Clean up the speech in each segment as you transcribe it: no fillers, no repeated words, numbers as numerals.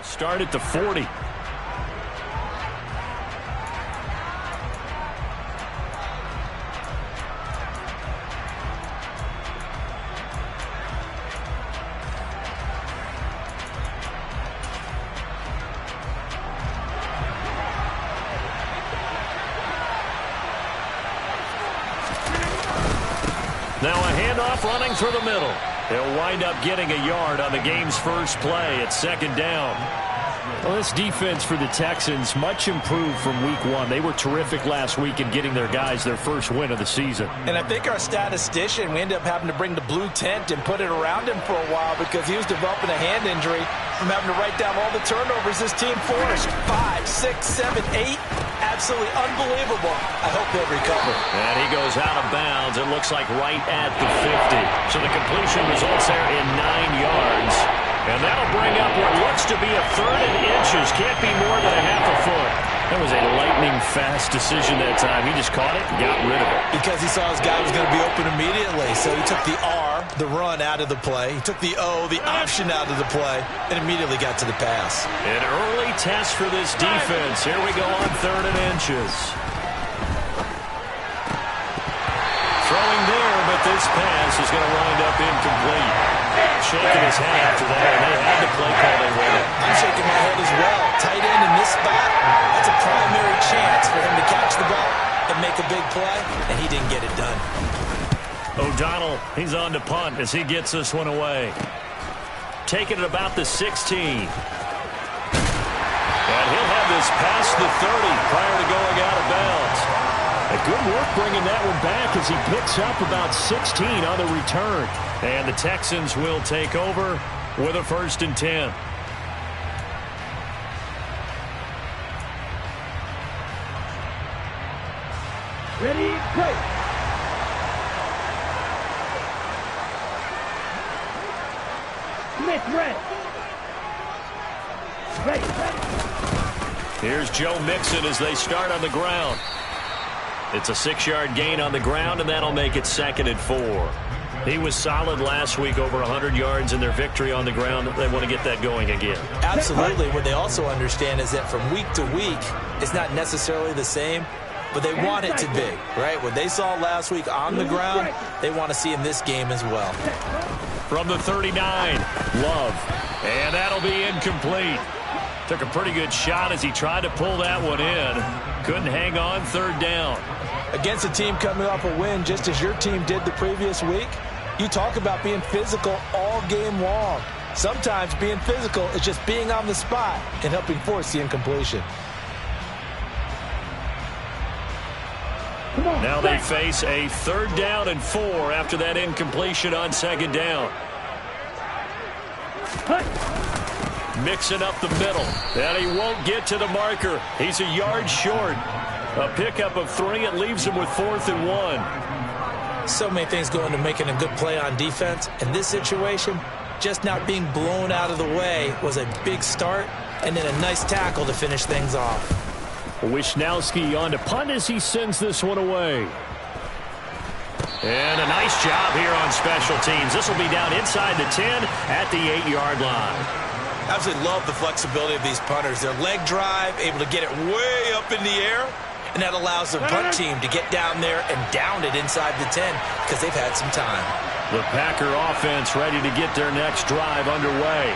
Start at the 40. Now a handoff running through the middle. He'll wind up getting a yard on the game's first play at second down. Well, this defense for the Texans much improved from week one. They were terrific last week in getting their guys their first win of the season. And I think our statistician, we ended up having to bring the blue tent and put it around him for a while because he was developing a hand injury from having to write down all the turnovers this team forced. 5, 6, 7, 8. Absolutely unbelievable. I hope they'll recover. And he goes out of bounds. It looks like right at the 50. So the completion results there in 9 yards. And that'll bring up what looks to be a third and inches. Can't be more than a half a foot. That was a lightning-fast decision that time. He just caught it and got rid of it. Because he saw his guy was going to be open immediately. So he took the R, the run, out of the play. He took the O, the option, out of the play, and immediately got to the pass. An early test for this defense. Here we go on third and inches. Throwing there, but this pass is going to wind up incomplete. Shaking his head after that, and they had the play call they wanted. I'm shaking my head as well. Tight end in this spot, that's a primary chance for him to catch the ball and make a big play, and he didn't get it done. O'Donnell, he's on to punt as he gets this one away. Taking it about the 16. And he'll have this past the 30 prior to going out of bounds. A good work bringing that one back as he picks up about 16 on the return. And the Texans will take over with a 1st and 10. Ready, go. Smith, ready. Here's Joe Mixon as they start on the ground. It's a 6-yard gain on the ground, and that'll make it 2nd and 4. He was solid last week, over 100 yards in their victory on the ground. They want to get that going again. Absolutely. What they also understand is that from week to week, it's not necessarily the same, but they want it to be, right? What they saw last week on the ground, they want to see in this game as well. From the 39, Love. And that'll be incomplete. Took a pretty good shot as he tried to pull that one in. Couldn't hang on, 3rd down. Against a team coming off a win, just as your team did the previous week, you talk about being physical all game long. Sometimes being physical is just being on the spot and helping force the incompletion. Now they face a 3rd down and 4 after that incompletion on 2nd down. Mixing up the middle. And he won't get to the marker. He's a yard short. A pickup of 3. It leaves him with 4th and 1. So many things go into making a good play on defense. In this situation, just not being blown out of the way was a big start, and then a nice tackle to finish things off. Wisnowski on to punt as he sends this one away. And a nice job here on special teams. This will be down inside the 10 at the 8-yard line. Absolutely love the flexibility of these punters. Their leg drive, able to get it way up in the air, and that allows the punt team to get down there and down it inside the 10 because they've had some time. The Packer offense ready to get their next drive underway.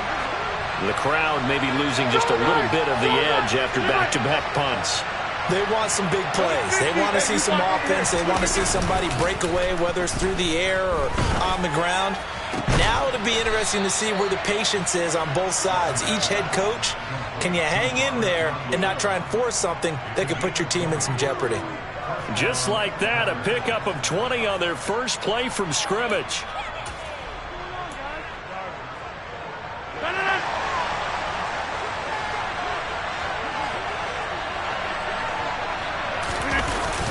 The crowd maybe losing just a little bit of the edge after back-to-back punts. They want some big plays. They want to see some offense. They want to see somebody break away, whether it's through the air or on the ground. Now it'll be interesting to see where the patience is on both sides. Each head coach, can you hang in there and not try and force something that could put your team in some jeopardy? Just like that, a pickup of 20 on their first play from scrimmage.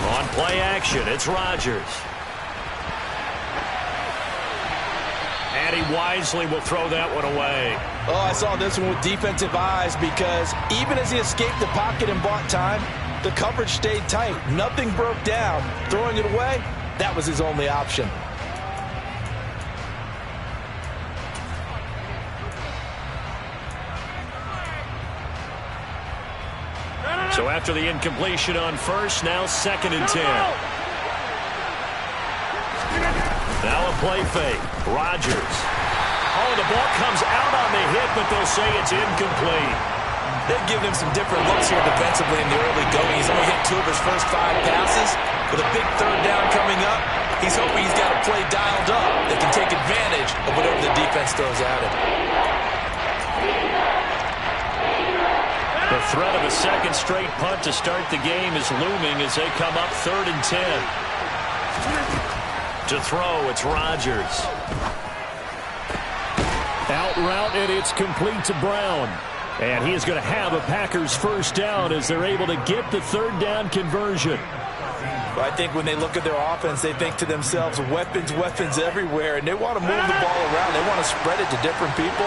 On play action, it's Rodgers. And he wisely will throw that one away. Oh, I saw this one with defensive eyes because even as he escaped the pocket and bought time, the coverage stayed tight. Nothing broke down. Throwing it away, that was his only option. So after the incompletion on first, now 2nd and 10. Now a play fake. Rodgers. Oh, the ball comes out on the hit, but they'll say it's incomplete. They've given him some different looks here defensively in the early going. He's only hit 2 of his first 5 passes. With a big 3rd down coming up, he's hoping he's got a play dialed up that can take advantage of whatever the defense throws at him. The threat of a second straight punt to start the game is looming as they come up 3rd and 10. To throw, it's Rodgers. Out route, and it's complete to Brown. And he is going to have a Packers first down as they're able to get the 3rd down conversion. Well, I think when they look at their offense, they think to themselves, weapons, weapons everywhere, and they want to move the ball around. They want to spread it to different people,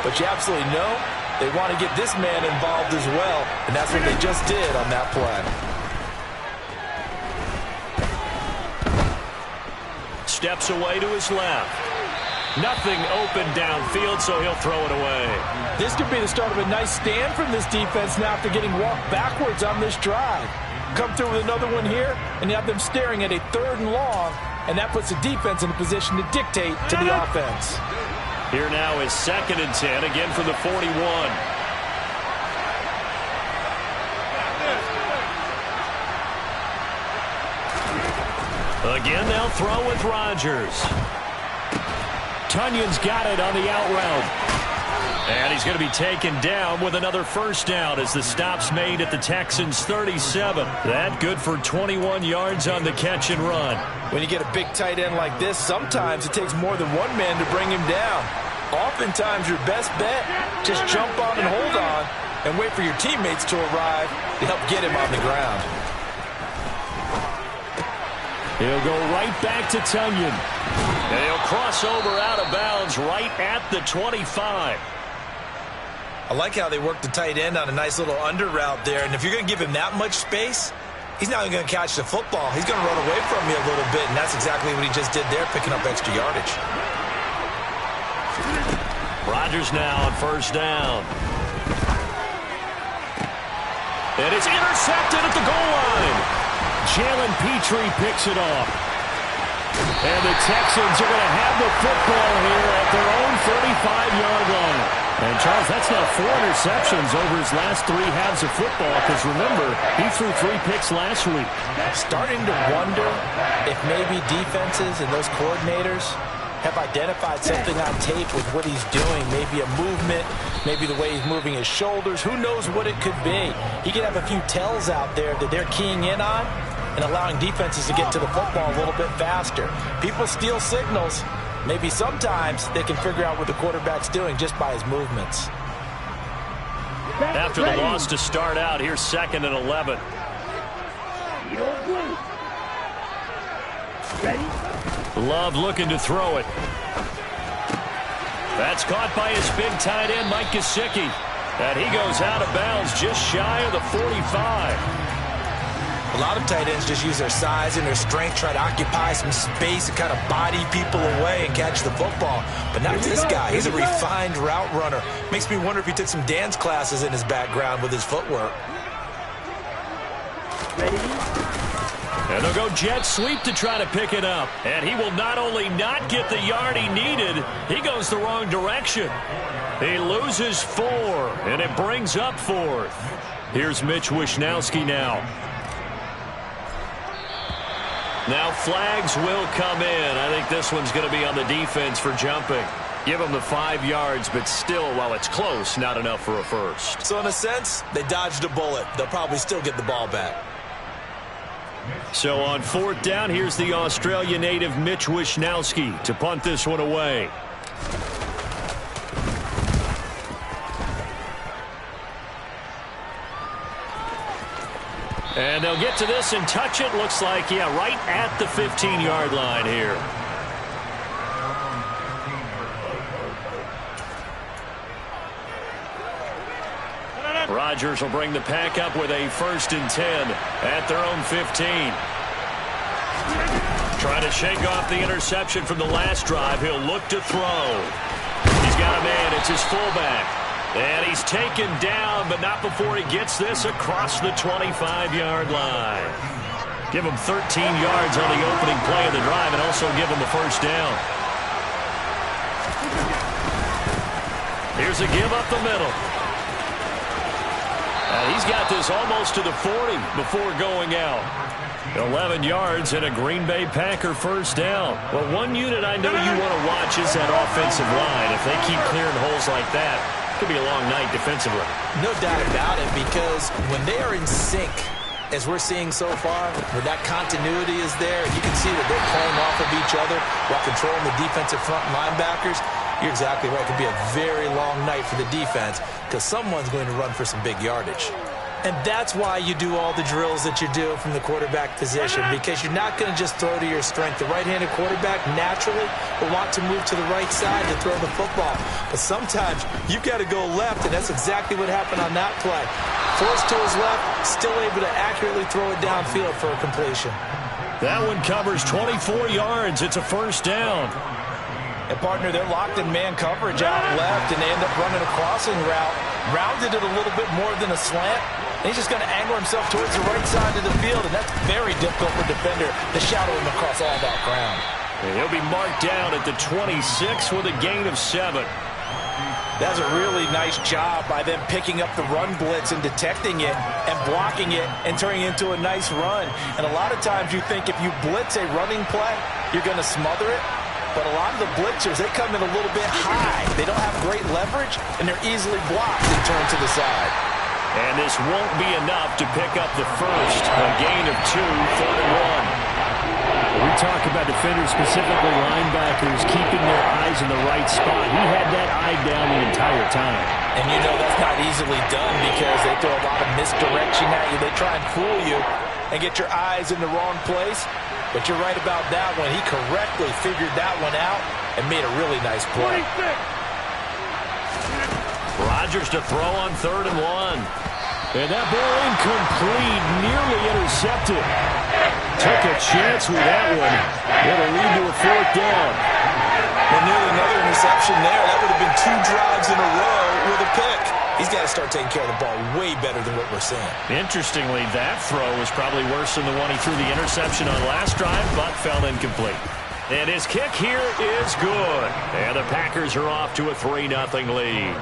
but you absolutely know they want to get this man involved as well, and that's what they just did on that play. Steps away to his left. Nothing open downfield, so he'll throw it away. This could be the start of a nice stand from this defense now after getting walked backwards on this drive. Come through with another one here, and you have them staring at a 3rd and long, and that puts the defense in a position to dictate to the offense. Here now is 2nd and 10, again from the 41. Again, they'll throw with Rodgers. Tunyon's got it on the out route. And he's going to be taken down with another first down as the stop's made at the Texans' 37. That good for 21 yards on the catch and run. When you get a big tight end like this, sometimes it takes more than one man to bring him down. Oftentimes, your best bet, just jump on and hold on and wait for your teammates to arrive to help get him on the ground. He'll go right back to Tunyon. And he'll cross over out of bounds right at the 25. I like how they work the tight end on a nice little under route there. And if you're going to give him that much space, he's not going to catch the football. He's going to run away from you a little bit, and that's exactly what he just did there, picking up extra yardage. Rodgers now on first down. And it's intercepted at the goal line. Jalen Petrie picks it off. And the Texans are going to have the football here at their own 35-yard line. And, Charles, that's now 4 interceptions over his last 3 halves of football because, remember, he threw 3 picks last week. Starting to wonder if maybe defenses and those coordinators have identified something on tape with what he's doing. Maybe a movement, maybe the way he's moving his shoulders. Who knows what it could be? He could have a few tells out there that they're keying in on and allowing defenses to get to the football a little bit faster. People steal signals. Maybe sometimes they can figure out what the quarterback's doing just by his movements. After the loss to start out, here's 2nd and 11. Love looking to throw it. That's caught by his big tight end, Mike Gesicki. And he goes out of bounds just shy of the 45. A lot of tight ends just use their size and their strength, try to occupy some space and kind of body people away and catch the football. But not this guy. He's a refined route runner. Makes me wonder if he took some dance classes in his background with his footwork. And they'll go jet sweep to try to pick it up. And he will not only not get the yard he needed, he goes the wrong direction. He loses 4, and it brings up 4th. Here's Mitch Wishnowsky now. Now flags will come in. I think this one's going to be on the defense for jumping. Give them the 5 yards, but still, while it's close, not enough for a first. So in a sense, they dodged a bullet. They'll probably still get the ball back. So on 4th down, here's the Australia native Mitch Wishnowsky to punt this one away. And they'll get to this and touch it. Looks like, yeah, right at the 15-yard line here. Rodgers will bring the pack up with a 1st and 10 at their own 15. Trying to shake off the interception from the last drive. He'll look to throw. He's got a man. It's his fullback. And he's taken down, but not before he gets this across the 25-yard line. Give him 13 yards on the opening play of the drive and also give him a first down. Here's a give up the middle. And he's got this almost to the 40 before going out. 11 yards and a Green Bay Packer first down. Well, one unit I know you want to watch is that offensive line. If they keep clearing holes like that, it could be a long night defensively. No doubt about it, because when they are in sync, as we're seeing so far, when that continuity is there, you can see that they're playing off of each other while controlling the defensive front linebackers. You're exactly right. It could be a very long night for the defense because someone's going to run for some big yardage. And that's why you do all the drills that you do from the quarterback position, because you're not going to just throw to your strength. The right-handed quarterback naturally will want to move to the right side to throw the football. But sometimes you've got to go left, and that's exactly what happened on that play. Forced to his left, still able to accurately throw it downfield for a completion. That one covers 24 yards. It's a first down. And, partner, they're locked in man coverage out left, and they end up running a crossing route. Rounded it a little bit more than a slant. And he's just going to angle himself towards the right side of the field, and that's very difficult for a defender to shadow him across all that ground. And he'll be marked down at the 26 with a gain of 7. That's a really nice job by them picking up the run blitz and detecting it and blocking it and turning it into a nice run. And a lot of times you think if you blitz a running play, you're going to smother it. But a lot of the blitzers, they come in a little bit high. They don't have great leverage, and they're easily blocked and turned to the side. And this won't be enough to pick up the first. A gain of 2, 3rd and 1. We talk about defenders, specifically linebackers, keeping their eyes in the right spot. He had that eye down the entire time. And you know that's not easily done because they throw a lot of misdirection at you. They try and fool you and get your eyes in the wrong place. But you're right about that one. He correctly figured that one out and made a really nice play. Rodgers to throw on 3rd and 1. And that ball incomplete, nearly intercepted. Took a chance with that one. It'll lead to a 4th down. And nearly another interception there. That would have been 2 drives in a row with a pick. He's got to start taking care of the ball way better than what we're seeing. Interestingly, that throw was probably worse than the one he threw the interception on last drive, but fell incomplete. And his kick here is good. And the Packers are off to a 3-0 lead.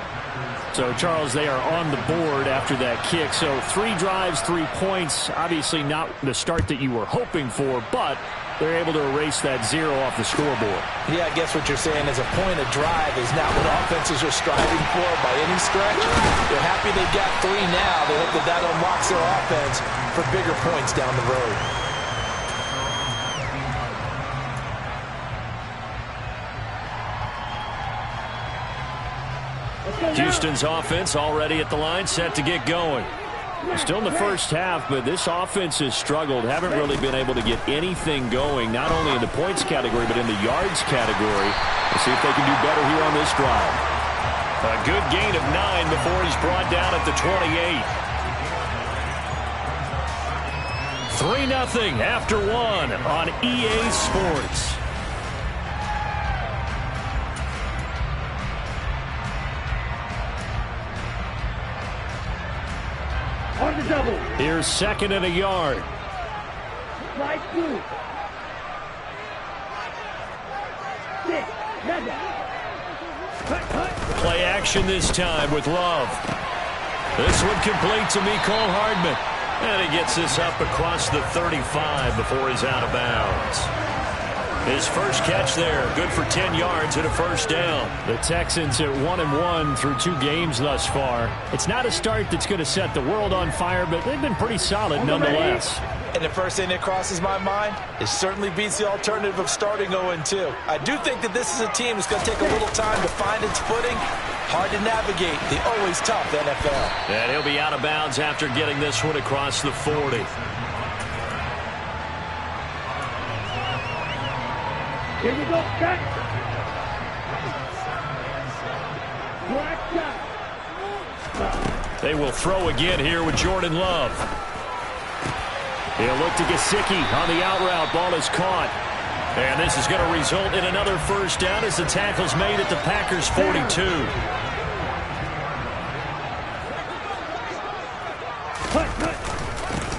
So, Charles, they are on the board after that kick. So 3 drives, 3 points. Obviously not the start that you were hoping for, but they're able to erase that 0 off the scoreboard. Yeah, I guess what you're saying is a point of drive is not what offenses are striving for by any stretch. They're happy they got 3 now. They hope that unlocks their offense for bigger points down the road. Houston's offense already at the line, set to get going. Still in the first half, but this offense has struggled. Haven't really been able to get anything going, not only in the points category, but in the yards category. We'll see if they can do better here on this drive. A good gain of 9 before he's brought down at the 28. 3-0 after 1 on EA Sports. On the double. Here's 2nd and a yard. Slide through. 6, 7. Play action this time with Love. This one complete to Mecole Hardman. And he gets this up across the 35 before he's out of bounds. His first catch there, good for 10 yards and a first down. The Texans at 1-1 through 2 games thus far. It's not a start that's going to set the world on fire, but they've been pretty solid nonetheless. And the first thing that crosses my mind, it certainly beats the alternative of starting 0-2. I do think that this is a team that's going to take a little time to find its footing. Hard to navigate the always tough NFL. And he'll be out of bounds after getting this one across the 40. Here we go, cut. Black shot. They will throw again here with Jordan Love. He'll look to Gesicki on the out route. Ball is caught. And this is going to result in another first down as the tackle's made at the Packers' 42.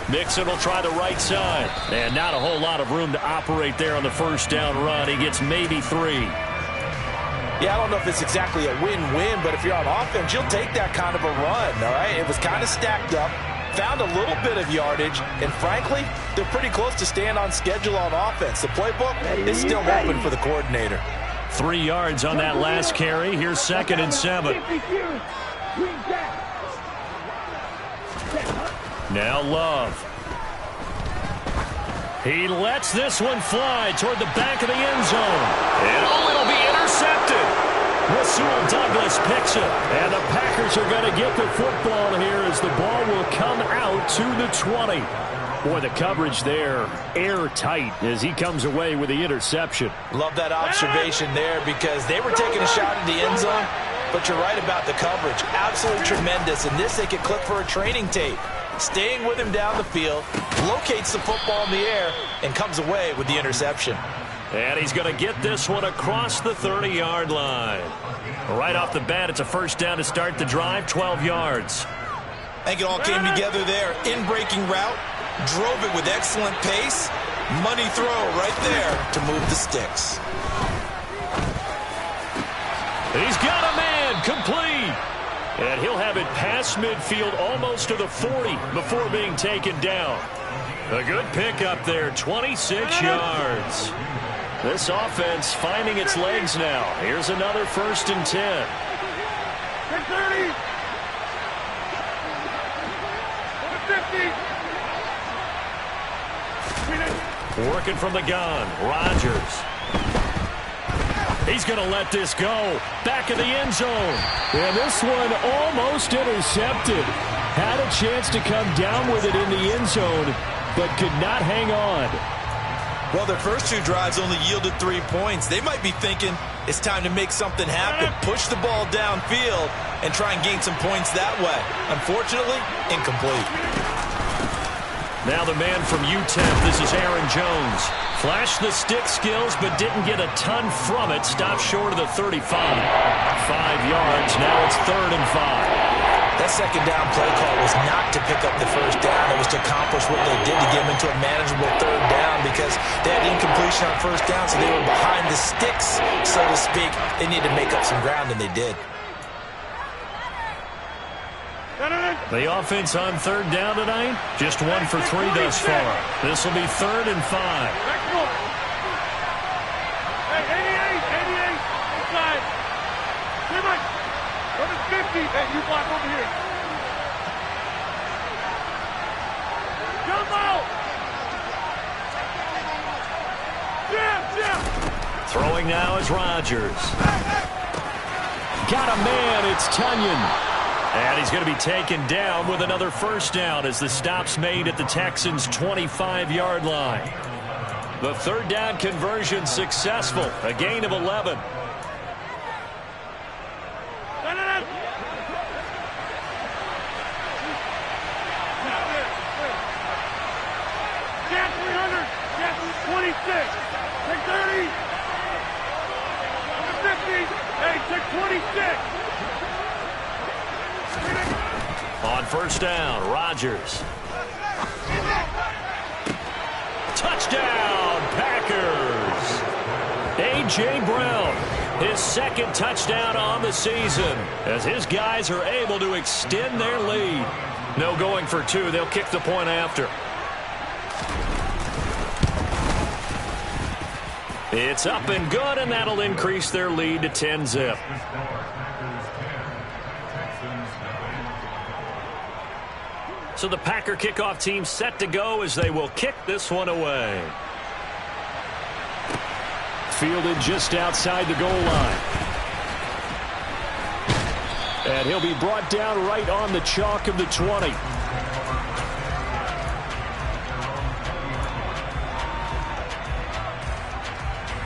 Mixon will try the right side. And not a whole lot of room to operate there on the first down run. He gets maybe 3. Yeah, I don't know if it's exactly a win-win, but if you're on offense, you'll take that kind of a run, all right? It was kind of stacked up, found a little bit of yardage, and frankly, they're pretty close to staying on schedule on offense. The playbook is still open for the coordinator. 3 yards on that last carry. Here's 2nd and 7. Now Love. He lets this one fly toward the back of the end zone. And it'll be intercepted. Rasul Douglas picks it. And the Packers are going to get the football here as the ball will come out to the 20. Boy, the coverage there airtight as he comes away with the interception. Love that observation there because they were taking a shot at the end zone, but you're right about the coverage. Absolutely tremendous. In this, they could click for a training tape. Staying with him down the field, locates the football in the air, and comes away with the interception. And he's going to get this one across the 30-yard line. Right off the bat, it's a first down to start the drive, 12 yards. I think it all came together there. In-breaking route, drove it with excellent pace. Money throw right there to move the sticks. He's got a man, complete. And he'll have it past midfield almost to the 40 before being taken down. A good pickup there, 26 yards. This offense finding its legs now. Here's another 1st and 10. 30. 50. Working from the gun, Rodgers. He's going to let this go. Back of the end zone. And this one almost intercepted. Had a chance to come down with it in the end zone, but could not hang on. Well, their first 2 drives only yielded 3 points. They might be thinking it's time to make something happen. Push the ball downfield and try and gain some points that way. Unfortunately, incomplete. Now the man from UTEP, this is Aaron Jones. Flashed the stick skills, but didn't get a ton from it. Stopped short of the 35. 5 yards, now it's 3rd and 5. That second down play call was not to pick up the first down. It was to accomplish what they did to get them into a manageable 3rd down because they had incompletion on first down, so they were behind the sticks, so to speak. They needed to make up some ground, and they did. The offense on 3rd down tonight, just 1 for 3 thus far. This will be 3rd and 5. Hey, 88, inside. Jimmy, number 50. Hey, you block over here. Jump out. Jim. Throwing now is Rodgers. Got a man, it's Kttn. And he's going to be taken down with another first down as the stop's made at the Texans' 25-yard line. The 3rd down conversion successful, a gain of 11. Cat 300, Cat 26, take 30, 50, hey, take 26. On first down, Rodgers. Touchdown, Packers. A.J. Brown, his 2nd touchdown on the season as his guys are able to extend their lead. No going for 2. They'll kick the point after. It's up and good, and that'll increase their lead to 10-zip. So the Packer kickoff team set to go as they will kick this one away. Fielded just outside the goal line. And he'll be brought down right on the chalk of the 20.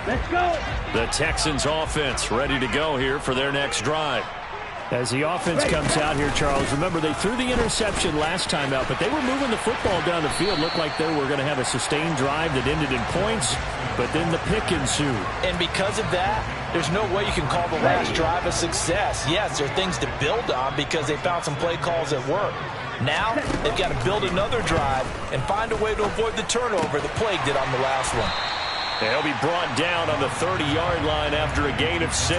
Let's go. The Texans offense ready to go here for their next drive. As the offense comes out here, Charles, remember they threw the interception last time out, but they were moving the football down the field. Looked like they were going to have a sustained drive that ended in points, but then the pick ensued. And because of that, there's no way you can call the last drive a success. Yes, there are things to build on because they found some play calls that work. Now, they've got to build another drive and find a way to avoid the turnover that plagued it on the last one. They'll be brought down on the 30-yard line after a gain of 6.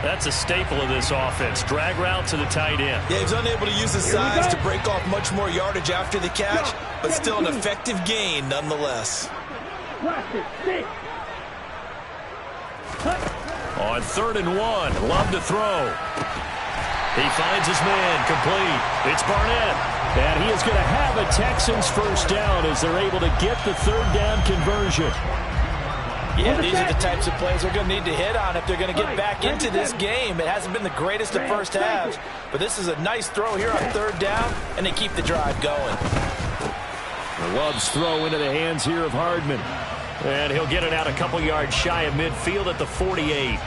That's a staple of this offense. Drag route to the tight end. Yeah, he's unable to use his size to break off much more yardage after the catch, but still an effective gain nonetheless. On 3rd and 1, Love to throw. He finds his man, complete. It's Barnett. And he is going to have a Texans first down as they're able to get the 3rd down conversion. Yeah, these are the types of plays they're going to need to hit on if they're going to get back into this game. It hasn't been the greatest of first halves, but this is a nice throw here on 3rd down, and they keep the drive going. Love's throw into the hands here of Hardman. And he'll get it out a couple yards shy of midfield at the 48.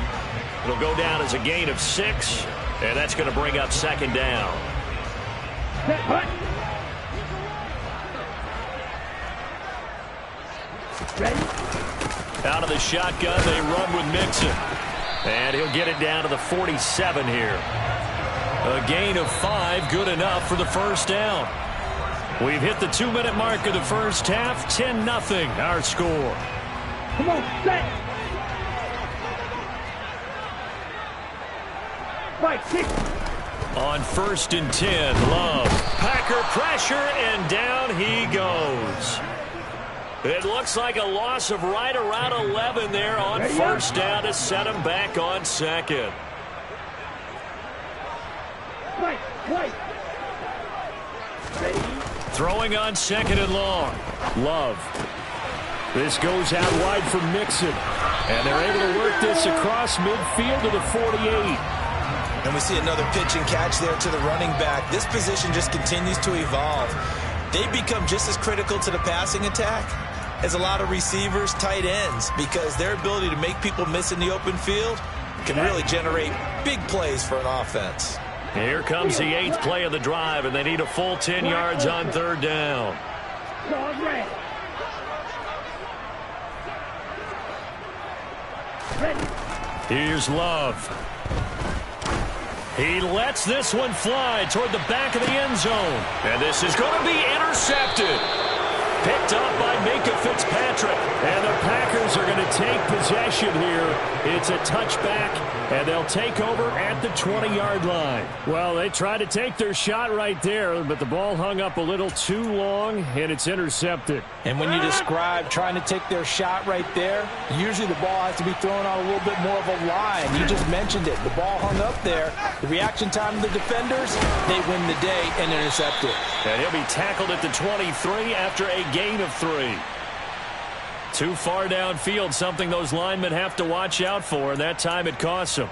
It'll go down as a gain of 6, and that's going to bring up 2nd down. Out of the shotgun, they run with Mixon. And he'll get it down to the 47 here. A gain of 5, good enough for the first down. We've hit the 2-minute mark of the first half. 10-0 our score. Come on, set. Right, 6. On 1st and 10, Love. Packer pressure, and down he goes. It looks like a loss of right around 11 there on 1st down to set him back on 2nd. Right. Throwing on 2nd and long. Love. This goes out wide for Mixon. And they're able to work this across midfield to the 48. And we see another pitch and catch there to the running back. This position just continues to evolve. They become just as critical to the passing attack as a lot of receivers, tight ends, because their ability to make people miss in the open field can really generate big plays for an offense. Here comes the 8th play of the drive, and they need a full 10 yards on 3rd down. Here's Love. He lets this one fly toward the back of the end zone. And this is going to be intercepted. Picked up by Minkah Fitzpatrick. And the Packers are going to take possession here. It's a touchback, and they'll take over at the 20-yard line. Well, they tried to take their shot right there, but the ball hung up a little too long, and it's intercepted. And when you describe trying to take their shot right there, usually the ball has to be thrown on a little bit more of a line. You just mentioned it. The ball hung up there. The reaction time of the defenders, they win the day and intercept it. And he'll be tackled at the 23 after a gain of 3. Too far downfield, something those linemen have to watch out for, and that time it costs them.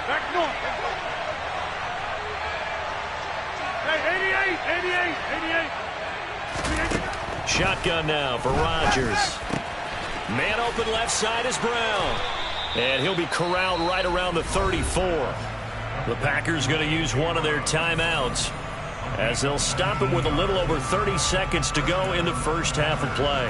Back north. Hey, 88. Shotgun now for Rodgers. Man open left side is Brown. And he'll be corralled right around the 34. The Packers going to use one of their timeouts as they'll stop it with a little over 30 seconds to go in the first half of play.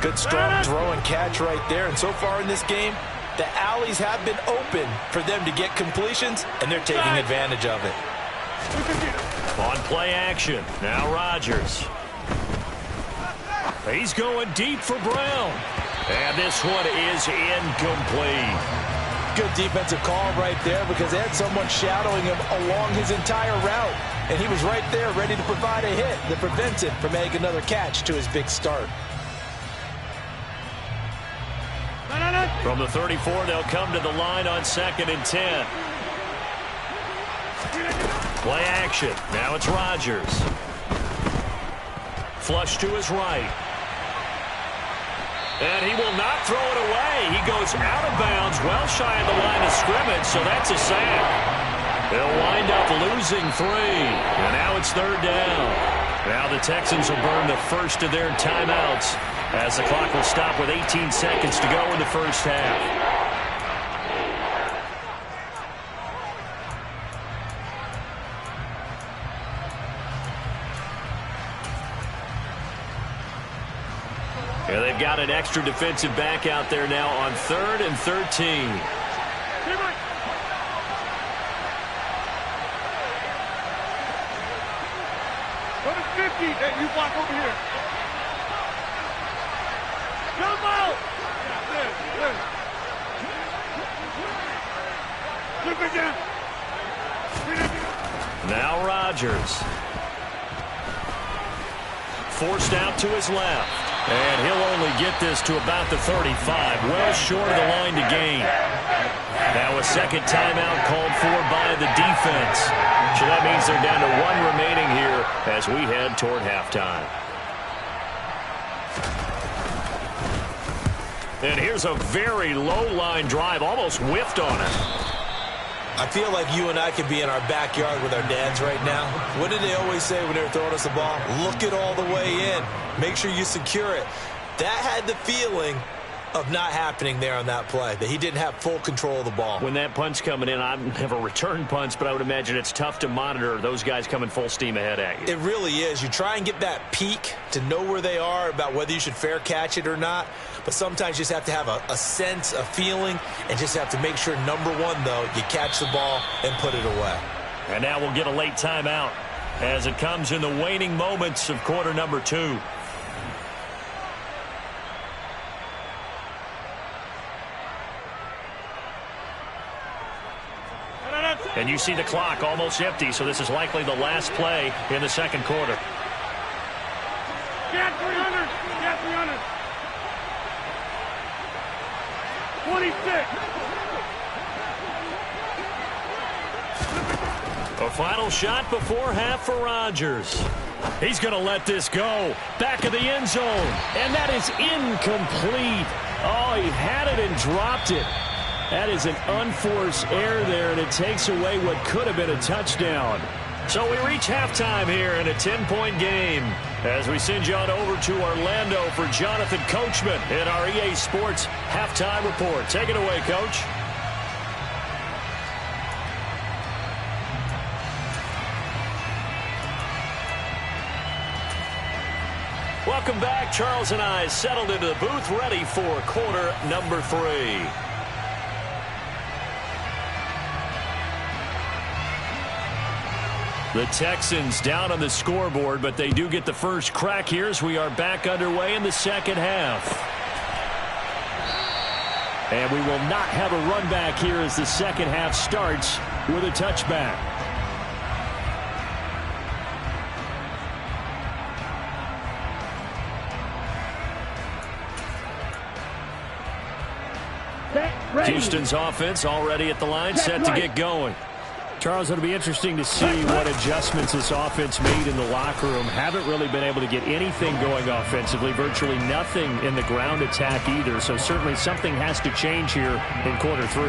Good strong throw and catch right there. And so far in this game, the alleys have been open for them to get completions, and they're taking advantage of it. On play action, now Rodgers. He's going deep for Brown. And this one is incomplete. Good defensive call right there because they had someone shadowing him along his entire route. And he was right there ready to provide a hit that prevents him from making another catch to his big start. From the 34, they'll come to the line on 2nd and 10. Play action. Now it's Rodgers. Flush to his right. And he will not throw it away. He goes out of bounds, well shy of the line of scrimmage, so that's a sack. They'll wind up losing 3. And now it's 3rd down. Now the Texans will burn the first of their timeouts as the clock will stop with 18 seconds to go in the first half. Yeah, they've got an extra defensive back out there now on 3rd and 13. Hey, you block over here. Jump out! Good. Look again. Now Rodgers. Forced out to his left. And he'll only get this to about the 35, well short of the line to gain. Now a second timeout called for by the defense. So that means they're down to 1 remaining here as we head toward halftime. And here's a very low line drive, almost whiffed on it. I feel like you and I could be in our backyard with our dads right now. What did they always say when they were throwing us the ball? Look it all the way in. Make sure you secure it. That had the feeling of not happening there on that play, that he didn't have full control of the ball. When that punch coming in, I've never returned punch, but I would imagine it's tough to monitor those guys coming full steam ahead at you. It really is. You try and get that peek to know where they are about whether you should fair catch it or not, but sometimes you just have to have a sense, a feeling, and just have to make sure, number one, though, you catch the ball and put it away. And now we'll get a late timeout as it comes in the waning moments of quarter number 2. And you see the clock almost empty, so this is likely the last play in the second quarter. Get 300! Get 300! 26! A final shot before half for Rodgers. He's going to let this go. Back of the end zone. And that is incomplete. Oh, he had it and dropped it. That is an unforced error there, and it takes away what could have been a touchdown. So we reach halftime here in a 10-point game as we send you on over to Orlando for Jonathan Coachman in our EA Sports Halftime Report. Take it away, Coach. Welcome back. Charles and I settled into the booth, ready for quarter number 3. The Texans down on the scoreboard, but they do get the first crack here as we are back underway in the second half. And we will not have a run back here as the second half starts with a touchback. Houston's offense already at the line, set to get going. Charles, it'll be interesting to see what adjustments this offense made in the locker room. Haven't really been able to get anything going offensively, virtually nothing in the ground attack either. So certainly something has to change here in quarter 3.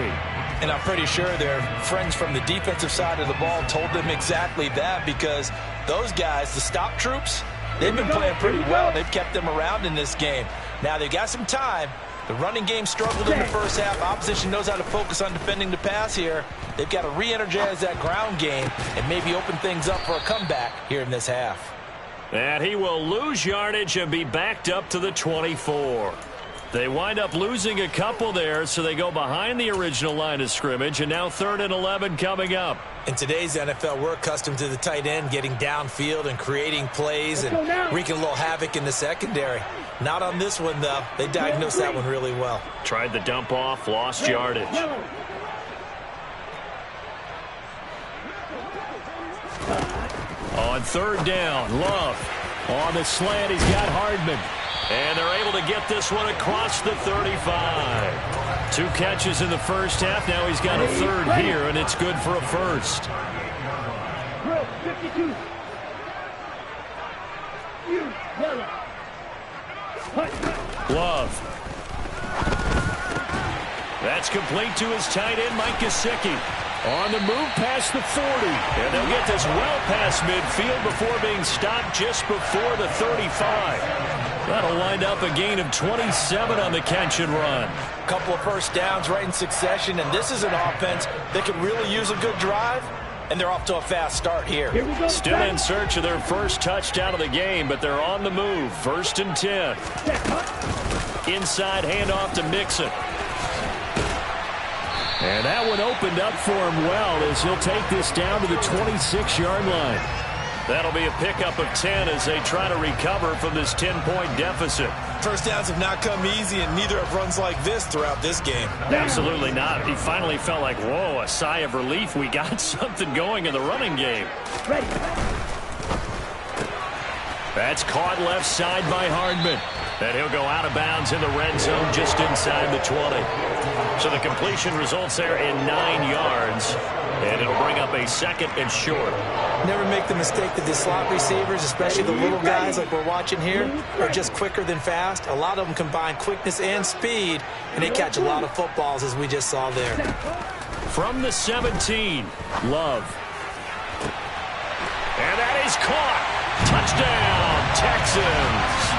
And I'm pretty sure their friends from the defensive side of the ball told them exactly that, because those guys, the stop troops, they've been playing pretty well. They've kept them around in this game. Now they've got some time. The running game struggled in the first half. Opposition knows how to focus on defending the pass here. They've got to re-energize that ground game and maybe open things up for a comeback here in this half. And he will lose yardage and be backed up to the 24. They wind up losing a couple there, so they go behind the original line of scrimmage, and now 3rd and 11 coming up. In today's NFL, we're accustomed to the tight end getting downfield and creating plays and wreaking a little havoc in the secondary. Not on this one, though. They diagnosed that one really well. Tried the dump off, lost yardage. On 3rd down, Love. On the slant, he's got Hardman. And they're able to get this one across the 35. 2 catches in the first half. Now he's got a 3rd here, and it's good for a first. Love. That's complete to his tight end, Mike Gesicki. On the move past the 40. And they'll get this well past midfield before being stopped just before the 35. That'll wind up a gain of 27 on the catch and run. A couple of first downs right in succession, and this is an offense that could really use a good drive, and they're off to a fast start here. Still in search of their first touchdown of the game, but they're on the move. 1st and 10. Inside handoff to Mixon. And that one opened up for him well as he'll take this down to the 26-yard line. That'll be a pickup of 10 as they try to recover from this 10-point deficit. First downs have not come easy, and neither have runs like this throughout this game. Absolutely not. He finally felt like, whoa, a sigh of relief. We got something going in the running game. Ready. That's caught left side by Hardman. And he'll go out of bounds in the red zone just inside the 20. So the completion results there in 9 yards. And it'll bring up a 2nd and short. Never make the mistake that the slot receivers, especially the little guys like we're watching here, are just quicker than fast. A lot of them combine quickness and speed, and they catch a lot of footballs, as we just saw there. From the 17, Love. And that is caught. Touchdown, Texans.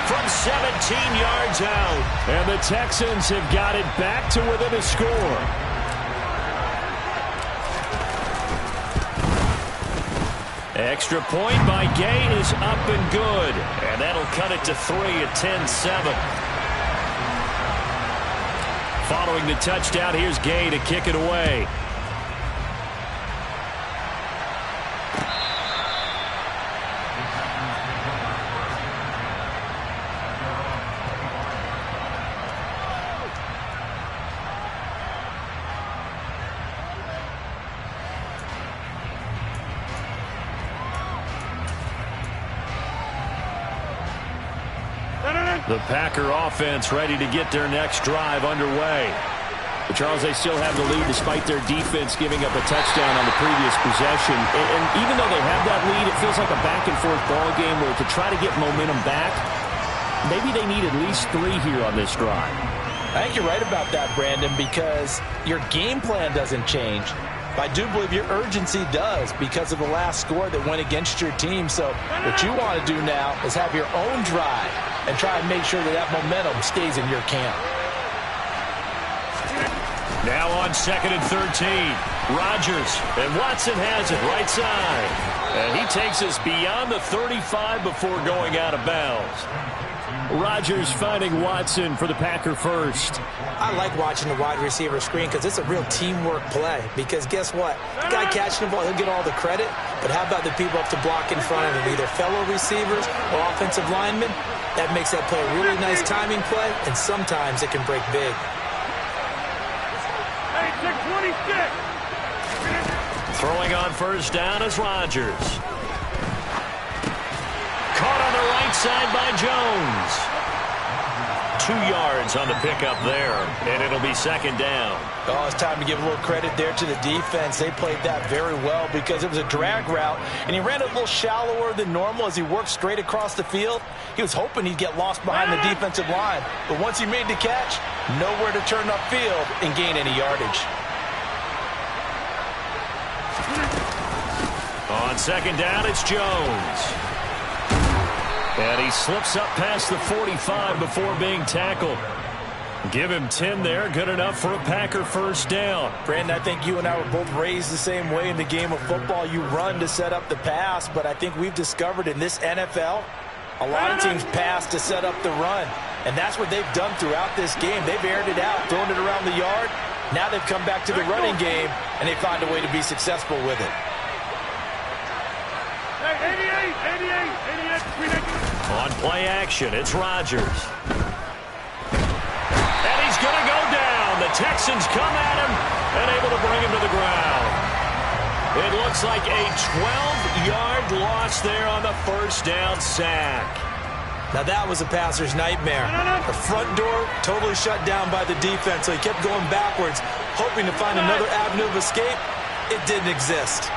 From 17 yards out. And the Texans have got it back to within a score. Extra point by Gay is up and good. And that'll cut it to 3 at 10-7. Following the touchdown, here's Gay to kick it away. The Packer offense ready to get their next drive underway. But Charles, they still have the lead despite their defense giving up a touchdown on the previous possession. And even though they have that lead, it feels like a back-and-forth ball game where to try to get momentum back, maybe they need at least 3 here on this drive. I think you're right about that, Brandon, because your game plan doesn't change. I do believe your urgency does because of the last score that went against your team. So what you want to do now is have your own drive and try and make sure that that momentum stays in your camp. Now on 2nd and 13. Rodgers, and Watson has it right side. And he takes us beyond the 35 before going out of bounds. Rodgers finding Watson for the Packer first. I like watching the wide receiver screen because it's a real teamwork play. Because guess what? The guy catching the ball, he'll get all the credit. But how about the people up to block in front of him, either fellow receivers or offensive linemen? That makes that play a really nice timing play, and sometimes it can break big. Hey, 626. Throwing on first down is Rodgers. Caught on the right side by Jones. 2 yards on the pickup there, and it'll be 2nd down. Oh, it's time to give a little credit there to the defense. They played that very well because it was a drag route, and he ran a little shallower than normal as he worked straight across the field. He was hoping he'd get lost behind the defensive line, but once he made the catch, nowhere to turn upfield and gain any yardage. On 2nd down, it's Jones. And he slips up past the 45 before being tackled. Give him 10 there. Good enough for a Packer first down. Brandon, I think you and I were both raised the same way in the game of football. You run to set up the pass, but I think we've discovered in this NFL, a lot of teams pass to set up the run. And that's what they've done throughout this game. They've aired it out, thrown it around the yard. Now they've come back to the running game, and they find a way to be successful with it. Hey, 88. On play action, it's Rodgers. And he's going to go down. The Texans come at him and able to bring him to the ground. It looks like a 12-yard loss there on the first down sack. Now that was a passer's nightmare. The front door totally shut down by the defense, so he kept going backwards, hoping to find another avenue of escape. It didn't exist.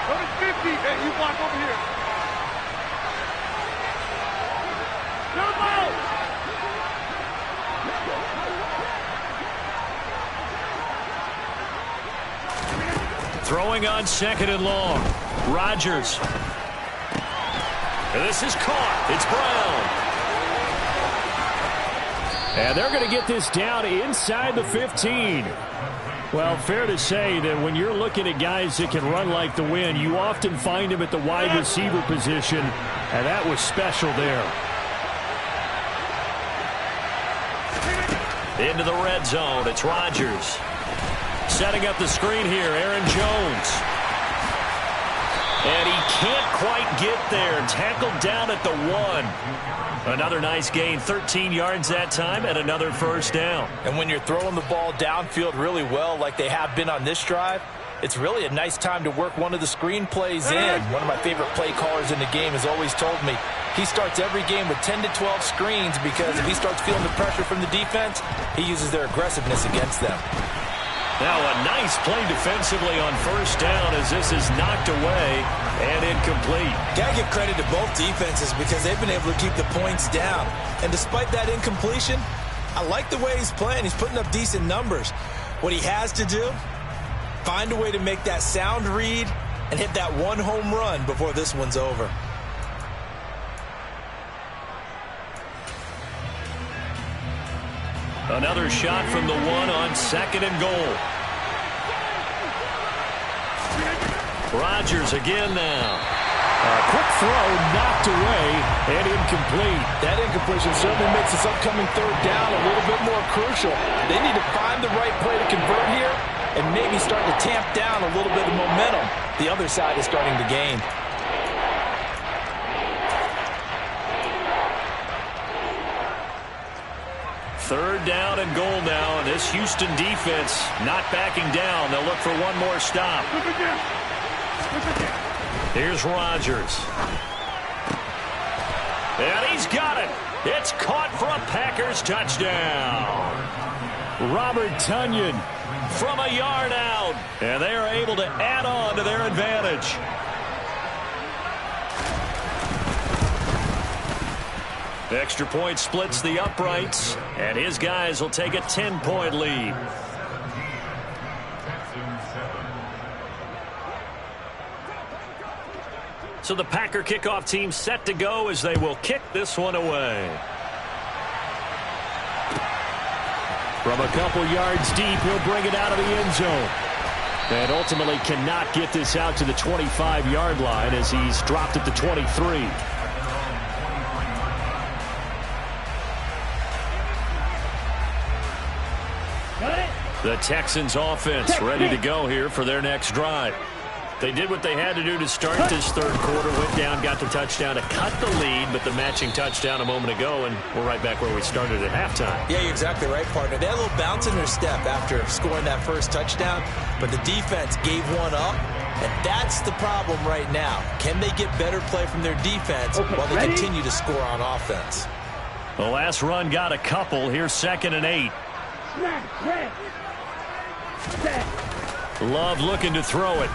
Number 50, hey, you block over here. Jump out! Throwing on 2nd and long. Rodgers. And this is caught. It's Brown. And they're going to get this down inside the 15. Well, fair to say that when you're looking at guys that can run like the wind, you often find them at the wide receiver position, and that was special there. Into the red zone. It's Rodgers. Setting up the screen here, Aaron Jones. And he can't quite get there. Tackled down at the 1. Another nice gain, 13 yards that time, and another first down. And when you're throwing the ball downfield really well like they have been on this drive, it's really a nice time to work one of the screen plays in. One of my favorite play callers in the game has always told me he starts every game with 10 to 12 screens because if he starts feeling the pressure from the defense, he uses their aggressiveness against them. Now a nice play defensively on first down as this is knocked away and incomplete. Got to give credit to both defenses because they've been able to keep the points down. And despite that incompletion, I like the way he's playing. He's putting up decent numbers. What he has to do, find a way to make that sound read and hit that one home run before this one's over. Another shot from the 1 on 2nd and goal. Rodgers again now. A quick throw knocked away and incomplete. That incompletion certainly makes this upcoming third down a little bit more crucial. They need to find the right play to convert here and maybe start to tamp down a little bit of momentum. The other side is starting to gain. Third down and goal now. This Houston defense not backing down. They'll look for one more stop. Here's Rodgers. And he's got it. It's caught for a Packers touchdown. Robert Tonyan from a yard out. And they are able to add on to their advantage. Extra point splits the uprights, and his guys will take a 10-point lead. So the Packer kickoff team set to go as they will kick this one away. From a couple yards deep, he'll bring it out of the end zone. And ultimately cannot get this out to the 25-yard line as he's dropped at the 23. The Texans offense ready to go here for their next drive. They did what they had to do to start this third quarter, went down, got the touchdown to cut the lead, but the matching touchdown a moment ago, and we're right back where we started at halftime. Yeah, you're exactly right, partner. They had a little bounce in their step after scoring that first touchdown, but the defense gave one up, and that's the problem right now. Can they get better play from their defense while they continue to score on offense? The last run got a couple. Here's 2nd and 8. Love looking to throw it.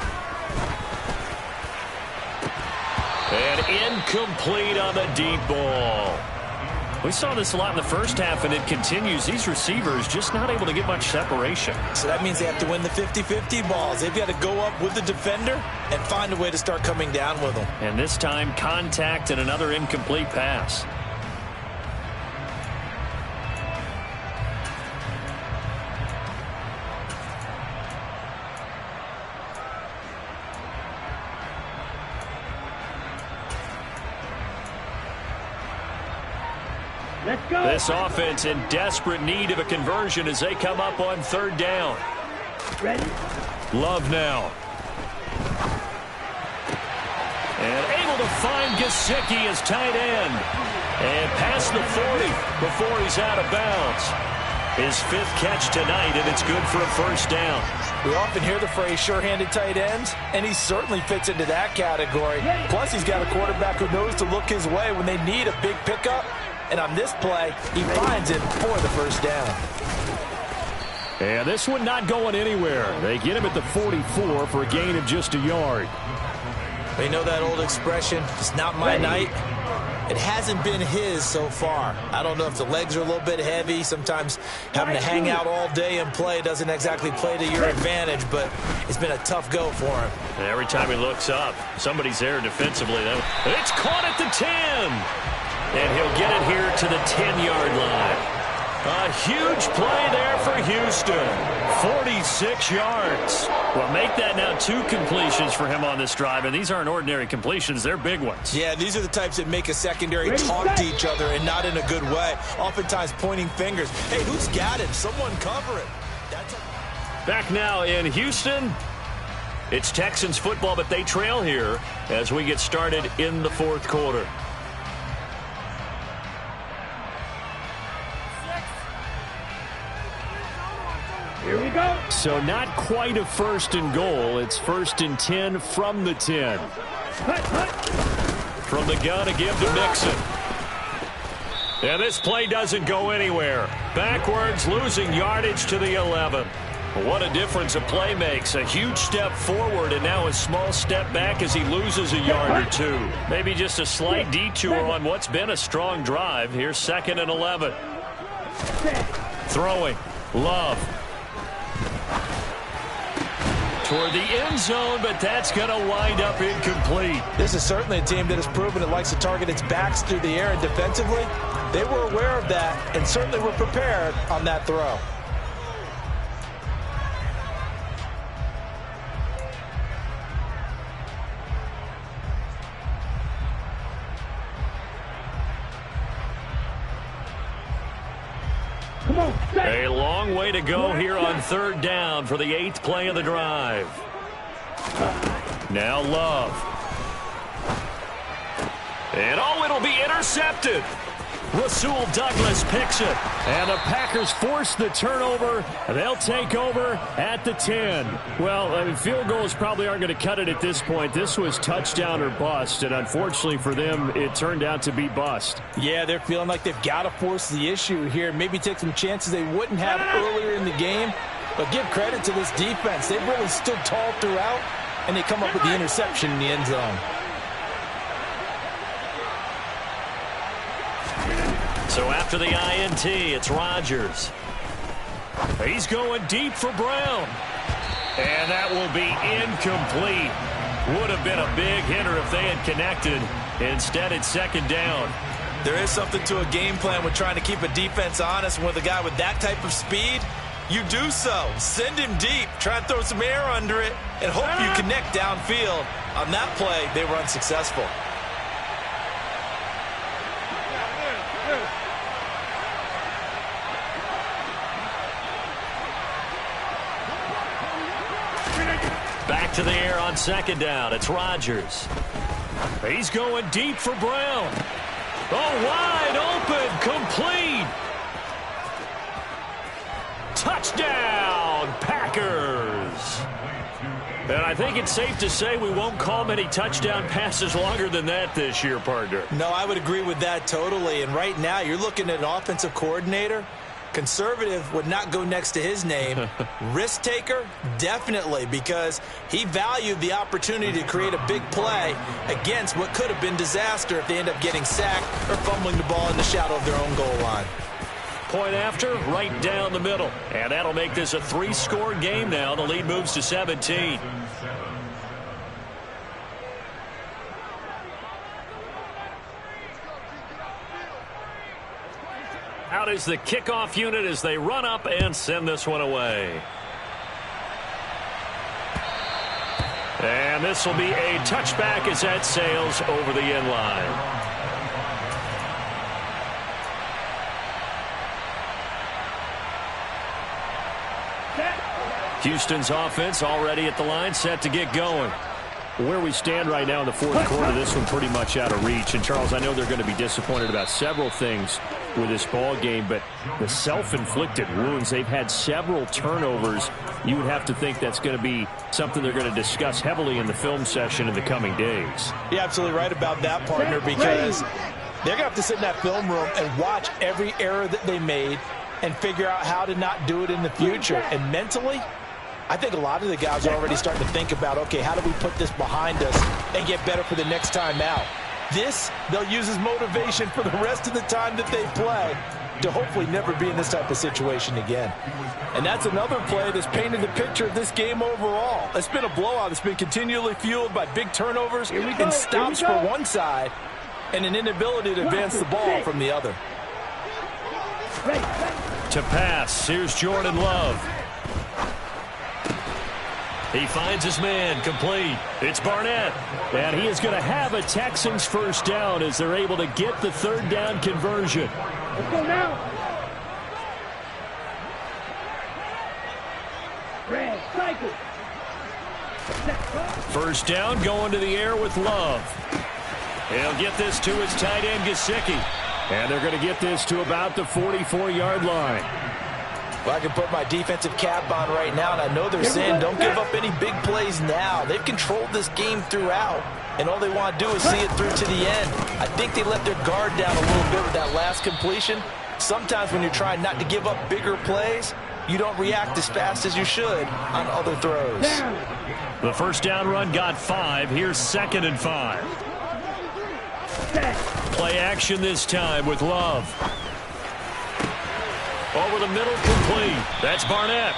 And incomplete on the deep ball. We saw this a lot in the first half, and it continues. These receivers just not able to get much separation. So that means they have to win the 50-50 balls. They've got to go up with the defender and find a way to start coming down with them. And this time, contact and another incomplete pass. This offense in desperate need of a conversion as they come up on third down. Ready? Love now. And able to find Gesicki as tight end. And past the 40 before he's out of bounds. His 5th catch tonight, and it's good for a first down. We often hear the phrase sure-handed tight ends, and he certainly fits into that category. Plus, he's got a quarterback who knows to look his way when they need a big pickup. And on this play, he finds it for the first down. And this one not going anywhere. They get him at the 44 for a gain of just a yard. You know that old expression, it's not my night. It hasn't been his so far. I don't know if the legs are a little bit heavy. Sometimes having to hang out all day and play doesn't exactly play to your advantage, but it's been a tough go for him. And every time he looks up, somebody's there defensively. It's caught at the 10. And he'll get it here to the 10-yard line. A huge play there for Houston. 46 yards. Well, make that now 2 completions for him on this drive, and these aren't ordinary completions. They're big ones. Yeah, these are the types that make a secondary talk to each other and not in a good way. Oftentimes pointing fingers. Hey, who's got him? Someone cover it. Back now in Houston. It's Texans football, but they trail here as we get started in the 4th quarter. Here we go. So not quite a 1st and goal. It's 1st and 10 from the 10. From the gun to give to Mixon. And this play doesn't go anywhere. Backwards, losing yardage to the 11. What a difference a play makes. A huge step forward and now a small step back as he loses a yard or 2. Maybe just a slight detour on what's been a strong drive. Here's 2nd and 11. Throwing. Love. Toward the end zone, but that's going to wind up incomplete. This is certainly a team that has proven it likes to target its backs through the air, and defensively, they were aware of that and certainly were prepared on that throw. A long way to go here on 3rd down for the 8th play of the drive. Now Love. And it'll be intercepted. Rasul Douglas picks it. And the Packers force the turnover. They'll take over at the 10. Well, field goals probably aren't going to cut it at this point. This was touchdown or bust, and unfortunately for them, it turned out to be bust. Yeah, they're feeling like they've got to force the issue here. Maybe take some chances they wouldn't have earlier in the game. But give credit to this defense. They've really stood tall throughout, and they come up with the interception in the end zone. So after the INT, it's Rodgers. He's going deep for Brown. And that will be incomplete. Would have been a big hitter if they had connected. Instead, it's 2nd down. There is something to a game plan with trying to keep a defense honest. With a guy with that type of speed, you do so. Send him deep. Try and throw some air under it and hope you connect downfield. On that play, they were unsuccessful. Back to the air on 2nd down. It's Rodgers. He's going deep for Brown. Oh, wide open. Complete. Touchdown, Packers. And I think it's safe to say we won't call many touchdown passes longer than that this year, partner. No, I would agree with that totally. And right now, you're looking at an offensive coordinator. Conservative would not go next to his name. Risk taker, definitely, because he valued the opportunity to create a big play against what could have been disaster if they end up getting sacked or fumbling the ball in the shadow of their own goal line. Point after, right down the middle. And that'll make this a 3-score game now. The lead moves to 17. Out is the kickoff unit as they run up and send this one away. And this will be a touchback as that sails over the end line. Houston's offense already at the line, set to get going. Where we stand right now in the 4th quarter, this one pretty much out of reach. And, Charles, I know they're going to be disappointed about several things with this ball game, but the self-inflicted wounds, they've had several turnovers. You would have to think that's going to be something they're going to discuss heavily in the film session in the coming days. You're absolutely right about that, partner, because they're going to have to sit in that film room and watch every error that they made and figure out how to not do it in the future. And mentally, I think a lot of the guys are already starting to think about, okay, how do we put this behind us and get better for the next time out? This, they'll use as motivation for the rest of the time that they play to hopefully never be in this type of situation again. And that's another play that's painted the picture of this game overall. It's been a blowout that's been continually fueled by big turnovers and stops for one side and an inability to advance the ball from the other. To pass, here's Jordan Love. He finds his man, complete. It's Barnett. And he is going to have a Texans first down as they're able to get the third down conversion. Let's go now. Red, cycle. First down going to the air with Love. He'll get this to his tight end, Gesicki. And they're going to get this to about the 44-yard line. Well, I can put my defensive cap on right now, and I know they're saying don't give up any big plays now. They've controlled this game throughout, and all they want to do is see it through to the end. I think they let their guard down a little bit with that last completion. Sometimes when you're trying not to give up bigger plays, you don't react as fast as you should on other throws. The first down run got 5. Here's 2nd and 5. Play action this time with Love. Over the middle, complete. That's Barnett.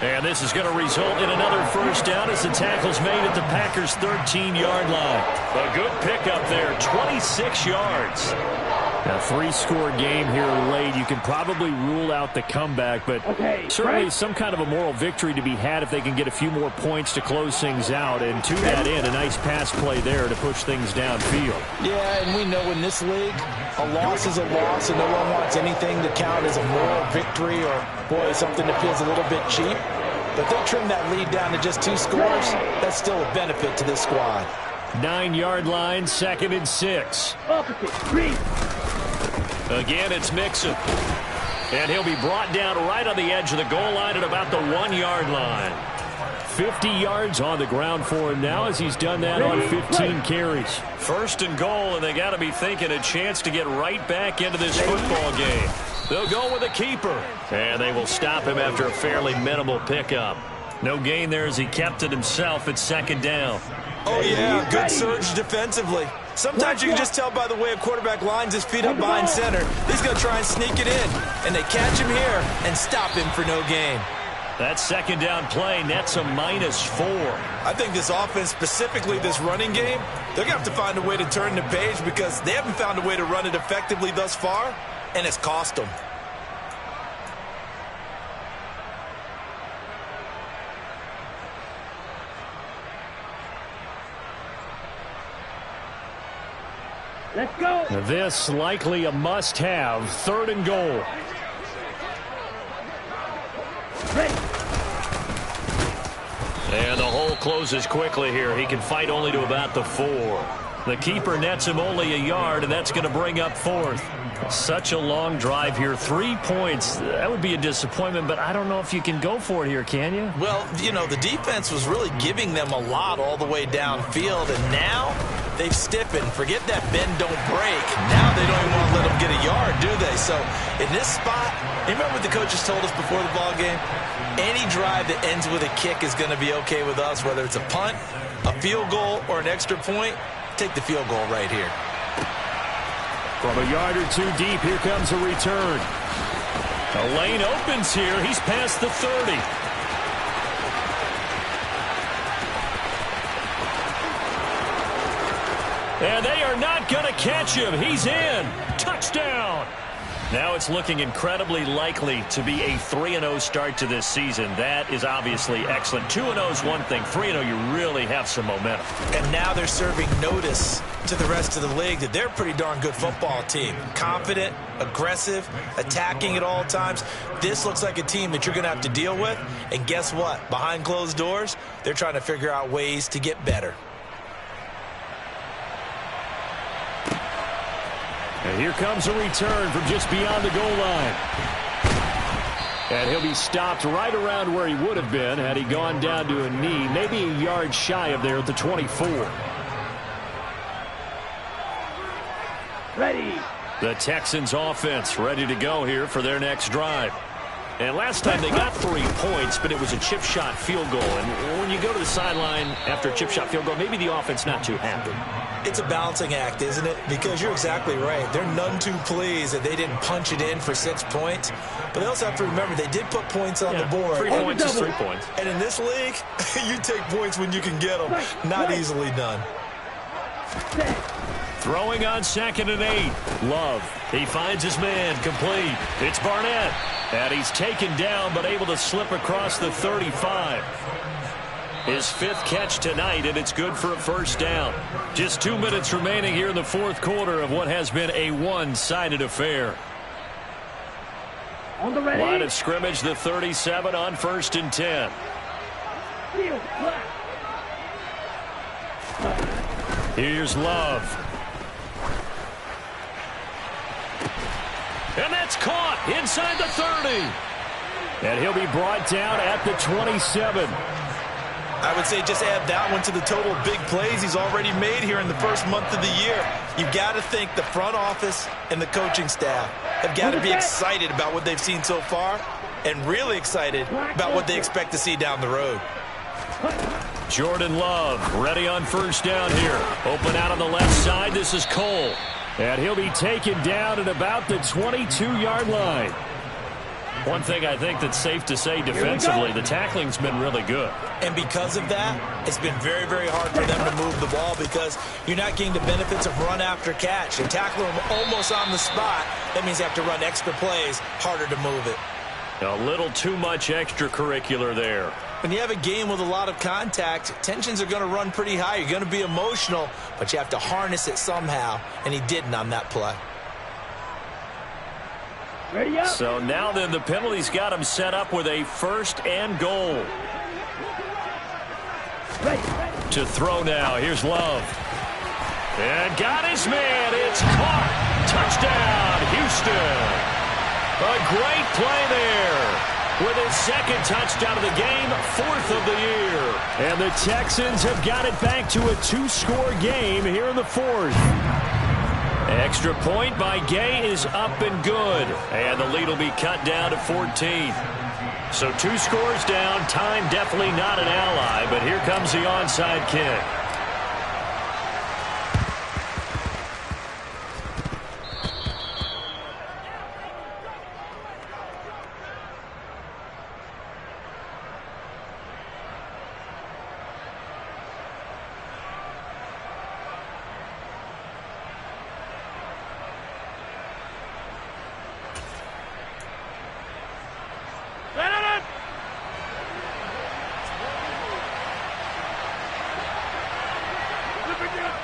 And this is going to result in another first down as the tackle's made at the Packers' 13-yard line. A good pickup there, 26 yards. A 3-score game here late. You can probably rule out the comeback, but certainly some kind of a moral victory to be had if they can get a few more points to close things out. And to that end, a nice pass play there to push things downfield. Yeah, and we know in this league, a loss is a loss, and no one wants anything to count as a moral victory or, boy, something that feels a little bit cheap. But they trim that lead down to just 2 scores. That's still a benefit to this squad. 9-yard line, 2nd and 6. Again, it's Mixon. And he'll be brought down right on the edge of the goal line at about the 1-yard line. 50 yards on the ground for him now as he's done that on 15 carries. First and goal, and they got to be thinking a chance to get right back into this football game. They'll go with a keeper. And they will stop him after a fairly minimal pickup. No gain there as he kept it himself at 2nd down. Oh, yeah, good surge defensively. Sometimes you can just tell by the way a quarterback lines his feet up behind center. He's going to try and sneak it in. And they catch him here and stop him for no gain. That 2nd down play nets a -4. I think this offense, specifically this running game, they're going to have to find a way to turn the page because they haven't found a way to run it effectively thus far, and it's cost them. Let's go. This likely a must-have. 3rd and goal. And the hole closes quickly here. He can fight only to about the 4. The keeper nets him only a yard, and that's going to bring up 4th. Such a long drive here. 3 points. That would be a disappointment, but I don't know if you can go for it here, can you? Well, you know, the defense was really giving them a lot all the way downfield, and now they've stiffened. Forget that bend, don't break. Now they don't even want to let them get a yard, do they? So in this spot, you remember what the coaches told us before the ball game? Any drive that ends with a kick is going to be okay with us, whether it's a punt, a field goal, or an extra point. Take the field goal right here. From a yard or 2 deep, here comes a return. The lane opens here. He's past the 30. And they are not going to catch him. He's in. Touchdown. Now it's looking incredibly likely to be a 3-0 start to this season. That is obviously excellent. 2-0 is one thing. 3-0, you really have some momentum. And now they're serving notice to the rest of the league that they're a pretty darn good football team. Confident, aggressive, attacking at all times. This looks like a team that you're going to have to deal with. And guess what? Behind closed doors, they're trying to figure out ways to get better. And here comes a return from just beyond the goal line. And he'll be stopped right around where he would have been had he gone down to a knee, maybe a yard shy of there at the 24. Ready. The Texans offense ready to go here for their next drive. And last time they got 3 points, but it was a chip shot field goal. And when you go to the sideline after a chip shot field goal, maybe the offense not too happy. It's a balancing act, isn't it? Because you're exactly right. They're none too pleased that they didn't punch it in for 6 points. But they also have to remember they did put points on the board. 3 points is 3 points. And in this league, you take points when you can get them. Not easily done. Throwing on 2nd and 8. Love. He finds his man. Complete. It's Barnett. And he's taken down but able to slip across the 35. His 5th catch tonight, and it's good for a first down. Just 2 minutes remaining here in the 4th quarter of what has been a one-sided affair. On the ready. Line of scrimmage, the 37 on 1st and 10. Here's Love. And that's caught inside the 30. And he'll be brought down at the 27. I would say just add that one to the total of big plays he's already made here in the first month of the year. You've got to think the front office and the coaching staff have got to be excited about what they've seen so far and really excited about what they expect to see down the road. Jordan Love ready on first down here. Open out on the left side. This is Cole. And he'll be taken down at about the 22-yard line. One thing I think that's safe to say defensively, the tackling's been really good. And because of that, it's been very, very hard for them to move the ball because you're not getting the benefits of run after catch. You're tackling them almost on the spot. That means you have to run extra plays, harder to move it. A little too much extracurricular there. When you have a game with a lot of contact, tensions are going to run pretty high. You're going to be emotional, but you have to harness it somehow, and he didn't on that play. Ready up. So now then the penalty's got him set up with a 1st and goal. Ready. To throw now. Here's Love. And got his man. It's caught. Touchdown, Houston. A great play there. With his 2nd touchdown of the game, 4th of the year. And the Texans have got it back to a 2-score game here in the 4th. Extra point by Gay is up and good. And the lead will be cut down to 14. So 2 scores down. Time definitely not an ally, but here comes the onside kick.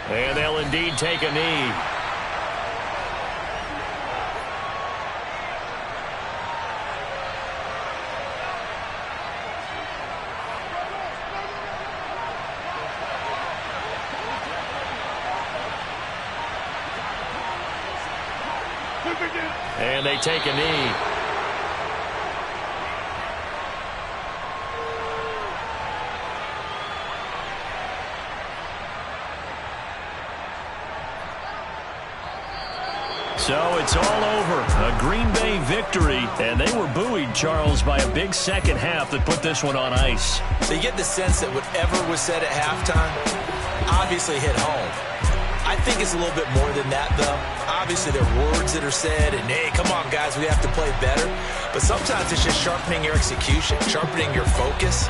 And they'll indeed take a knee. And they take a knee. So it's all over. A Green Bay victory. And they were buoyed, Charles, by a big second half that put this one on ice. So you get the sense that whatever was said at halftime obviously hit home. I think it's a little bit more than that, though. Obviously, there are words that are said, and, hey, come on, guys, we have to play better. But sometimes it's just sharpening your execution, sharpening your focus,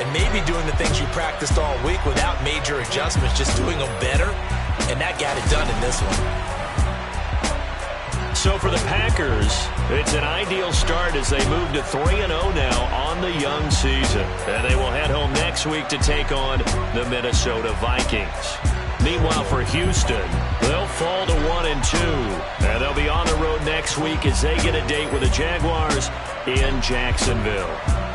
and maybe doing the things you practiced all week without major adjustments, just doing them better. And that got it done in this one. So for the Packers, it's an ideal start as they move to 3-0 now on the young season. And they will head home next week to take on the Minnesota Vikings. Meanwhile, for Houston, they'll fall to 1-2. And they'll be on the road next week as they get a date with the Jaguars in Jacksonville.